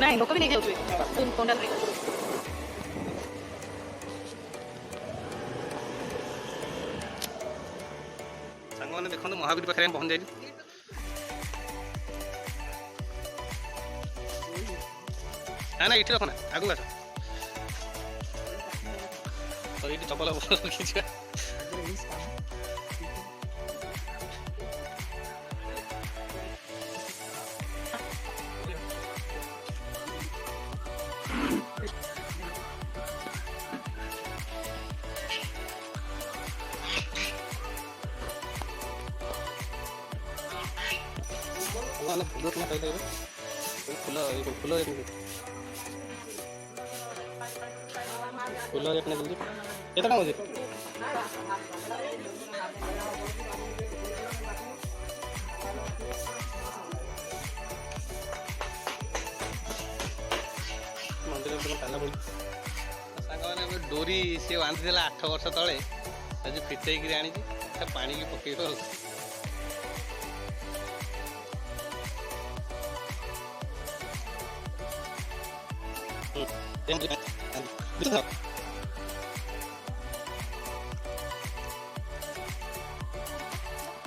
ନାଇଁ ଲୋକ ବି ନେଇଯାଉଥିବେ ସାଙ୍ଗମାନେ ଦେଖନ୍ତୁ ମହାବୀର ପାଖରେ ପହଞ୍ଚି ଯାଇଛୁ। ନା ଏଇଠି ରଖନା ଆଗକୁ ଆସ। ତ ଏଇଠି ଚପଲ ରଖିଯିବା। ଫୁଲ ଫୁଲ ଫୁଲ ଫୁଲ କେତେ ଟଙ୍କା ଅଛି? ମନ୍ଦିର ତାଲା ପଡି ସାଙ୍ଗମାନେ ଏବେ ଡୋରି ସିଏ ବାନ୍ଧିଥିଲା 8 ବର୍ଷ ତଳେ, ଆଜି ଫିଟେଇକିରି ଆଣିଛି, ପାଣିକି ପକେଇବ ଆଉ।